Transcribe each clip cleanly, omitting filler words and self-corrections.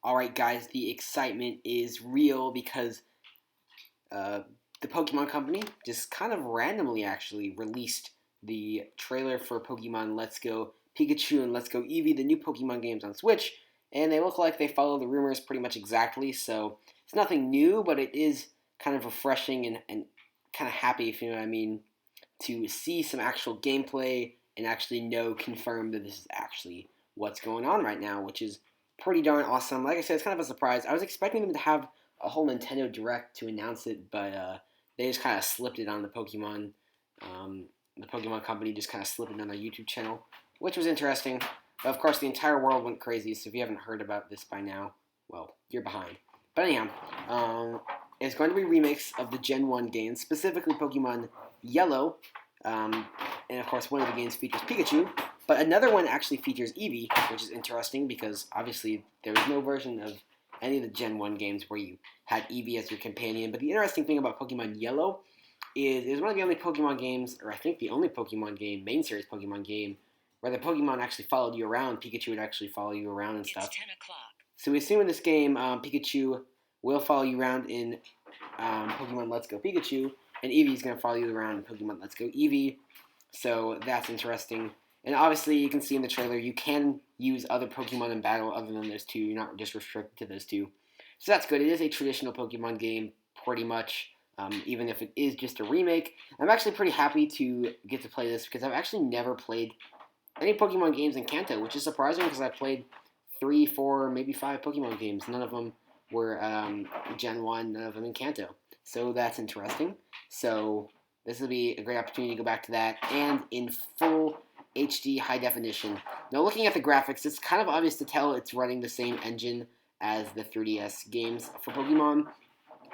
Alright guys, the excitement is real because uh, the Pokemon Company just kind of randomly actually released the trailer for Pokemon Let's Go Pikachu and Let's Go Eevee, the new Pokemon games on Switch, and they look like they follow the rumors pretty much exactly, so it's nothing new, but it is kind of refreshing and kind of happy, if you know what I mean, to see some actual gameplay and actually know, confirm that this is actually what's going on right now, which is pretty darn awesome. Like I said, it's kind of a surprise. I was expecting them to have a whole Nintendo Direct to announce it, but they just kind of slipped it on the Pokemon. The Pokemon Company just kind of slipped it on their YouTube channel, which was interesting. But of course, the entire world went crazy. So if you haven't heard about this by now, well, you're behind. But anyhow, it's going to be a remix of the Gen 1 games, specifically Pokemon Yellow. And of course, one of the games features Pikachu, but another one actually features Evee, which is interesting because obviously there was no version of any of the Gen 1 games where you had Evee as your companion. But the interesting thing about Pokemon Yellow is it was one of the only Pokemon games, or I think the only Pokemon game, main series Pokemon game, where the Pokemon actually followed you around. Pikachu would actually follow you around and stuff. It's 10 o'clock. So we assume in this game, Pikachu will follow you around in Pokemon Let's Go Pikachu, and Eevee is going to follow you around in Pokemon Let's Go Eevee. So that's interesting. And obviously, you can see in the trailer, you can use other Pokemon in battle other than those two. You're not just restricted to those two. So that's good. It is a traditional Pokemon game, pretty much, even if it is just a remake. I'm actually pretty happy to get to play this because I've actually never played any Pokemon games in Kanto, which is surprising because I played 3, 4, maybe 5 Pokemon games. None of them were Gen 1, none of them in Kanto. So that's interesting. So this will be a great opportunity to go back to that and in full HD high definition. Now looking at the graphics, it's kind of obvious to tell it's running the same engine as the 3DS games for Pokemon,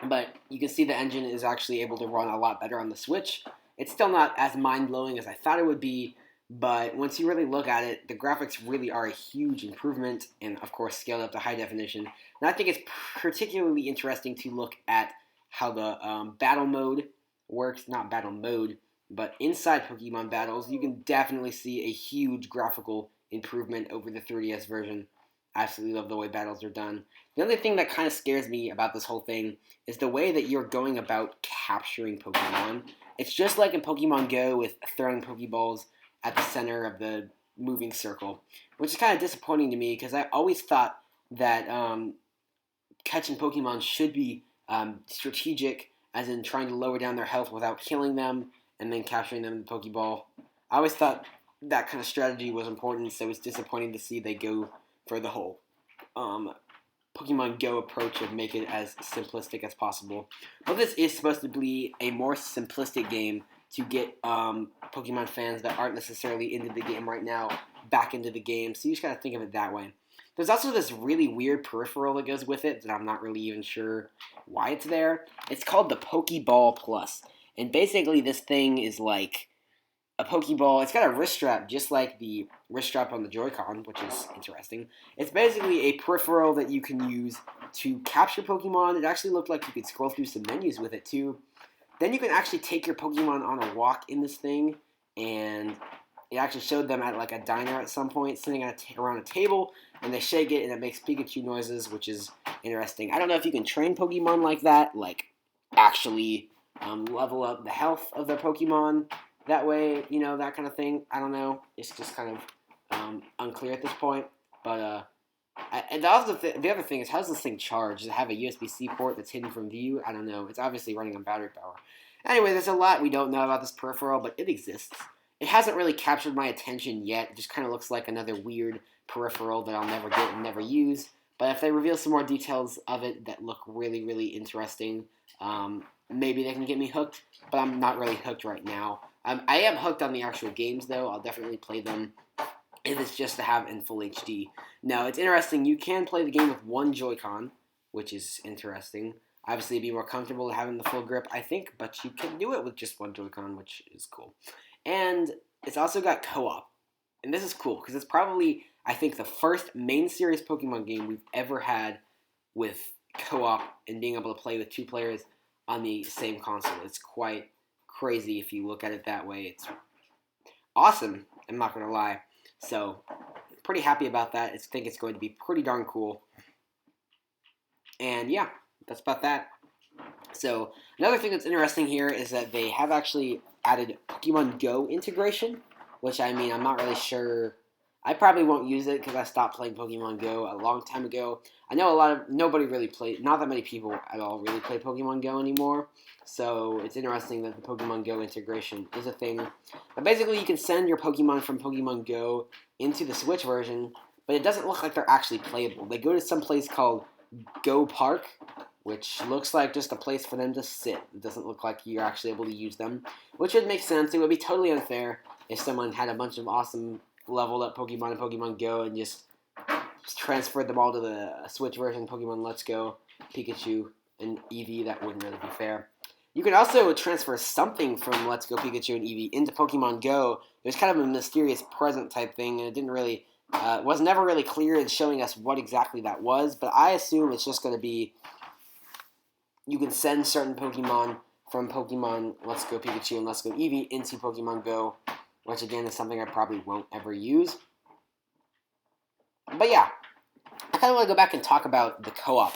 but you can see the engine is actually able to run a lot better on the Switch. It's still not as mind-blowing as I thought it would be, but once you really look at it, the graphics really are a huge improvement and, of course, scaled up to high definition. And I think it's particularly interesting to look at how the battle mode works, not battle mode, but inside Pokemon battles, you can definitely see a huge graphical improvement over the 3DS version. I absolutely love the way battles are done. The only thing that kind of scares me about this whole thing is the way that you're going about capturing Pokemon. It's just like in Pokemon Go with throwing Pokeballs at the center of the moving circle, which is kind of disappointing to me because I always thought that catching Pokemon should be strategic, as in trying to lower down their health without killing them and then capturing them in the Pokeball. I always thought that kind of strategy was important, so it's disappointing to see they go for the whole Pokemon Go approach of make it as simplistic as possible. But this is supposed to be a more simplistic game to get Pokemon fans that aren't necessarily into the game right now back into the game, so you just gotta think of it that way. There's also this really weird peripheral that goes with it that I'm not really even sure why it's there. It's called the Pokeball Plus. And basically this thing is like a Pokeball. It's got a wrist strap just like the wrist strap on the Joy-Con, which is interesting. It's basically a peripheral that you can use to capture Pokemon. It actually looked like you could scroll through some menus with it too. Then you can actually take your Pokemon on a walk in this thing, and it actually showed them at like a diner at some point, sitting at around a table, and they shake it, and it makes Pikachu noises, which is interesting. I don't know if you can train Pokemon like that, like actually level up the health of their Pokemon that way, you know, that kind of thing. I don't know. It's just kind of unclear at this point. But and the other thing is, how does this thing charge? Does it have a USB-C port that's hidden from view? I don't know. It's obviously running on battery power. Anyway, there's a lot we don't know about this peripheral, but it exists. It hasn't really captured my attention yet. It just kind of looks like another weird peripheral that I'll never get and never use. But if they reveal some more details of it that look really, really interesting, maybe they can get me hooked. But I'm not really hooked right now. I am hooked on the actual games, though. I'll definitely play them if it's just to have in full HD. Now, it's interesting. You can play the game with one Joy-Con, which is interesting. Obviously, it'd be more comfortable having the full grip, I think, but you can do it with just one Joy-Con, which is cool. And it's also got co-op. And this is cool, because it's probably, I think, the first main series Pokemon game we've ever had with co-op and being able to play with two players on the same console. It's quite crazy if you look at it that way. It's awesome, I'm not going to lie. So, pretty happy about that. I think it's going to be pretty darn cool. And yeah, that's about that. So another thing that's interesting here is that they have actually added Pokemon Go integration, which I mean I'm not really sure. I probably won't use it because I stopped playing Pokemon Go a long time ago. I know nobody really not that many people at all really play Pokemon Go anymore. So it's interesting that the Pokemon Go integration is a thing. But basically, you can send your Pokemon from Pokemon Go into the Switch version, but it doesn't look like they're actually playable. They go to some place called Go Park, which looks like just a place for them to sit. It doesn't look like you're actually able to use them, which would make sense. It would be totally unfair if someone had a bunch of awesome leveled up Pokemon in Pokemon Go and just transferred them all to the Switch version Pokemon Let's Go, Pikachu, and Evee. That wouldn't really be fair. You can also transfer something from Let's Go Pikachu and Evee into Pokemon Go. There's kind of a mysterious present type thing, and it didn't really, was never really clear in showing us what exactly that was, but I assume it's just going to be you can send certain Pokemon from Pokemon Let's Go Pikachu and Let's Go Eevee into Pokemon Go, which again is something I probably won't ever use. But yeah, I kind of want to go back and talk about the co-op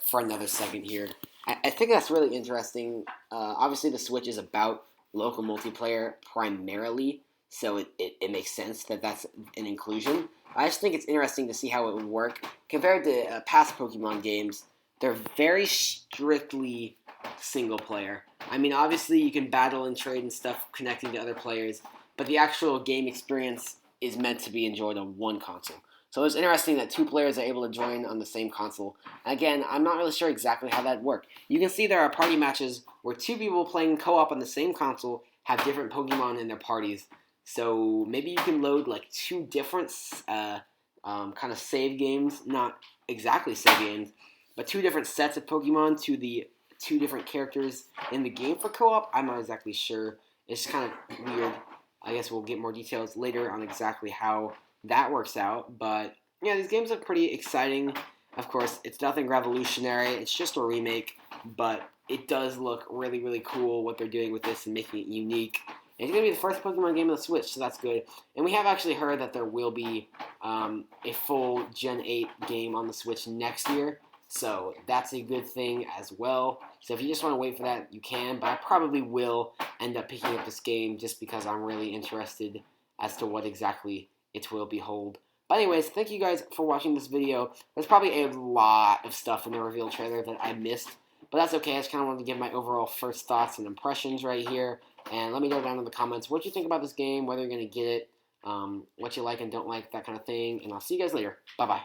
for another second here. I think that's really interesting. Obviously, the Switch is about local multiplayer primarily, so it makes sense that that's an inclusion. I just think it's interesting to see how it would work. Compared to past Pokemon games, they're very strictly single player. I mean, obviously, you can battle and trade and stuff connecting to other players, but the actual game experience is meant to be enjoyed on one console. So it's interesting that two players are able to join on the same console. Again, I'm not really sure exactly how that worked. You can see there are party matches where two people playing co-op on the same console have different Pokemon in their parties. So maybe you can load like two different kind of save games, not exactly save games, but two different sets of Pokemon to the two different characters in the game for co-op. I'm not exactly sure. It's kind of weird. I guess we'll get more details later on exactly how that works out. But yeah, these games look pretty exciting. Of course, it's nothing revolutionary. It's just a remake, but it does look really, really cool what they're doing with this and making it unique. And it's going to be the first Pokemon game on the Switch, so that's good. And we have actually heard that there will be a full Gen 8 game on the Switch next year. So that's a good thing as well. So if you just want to wait for that, you can. But I probably will end up picking up this game just because I'm really interested as to what exactly it will behold. But anyways, thank you guys for watching this video. There's probably a lot of stuff in the reveal trailer that I missed. But that's okay. I just kind of wanted to give my overall first thoughts and impressions right here. And let me know down in the comments what you think about this game, whether you're going to get it, what you like and don't like, that kind of thing. And I'll see you guys later. Bye-bye.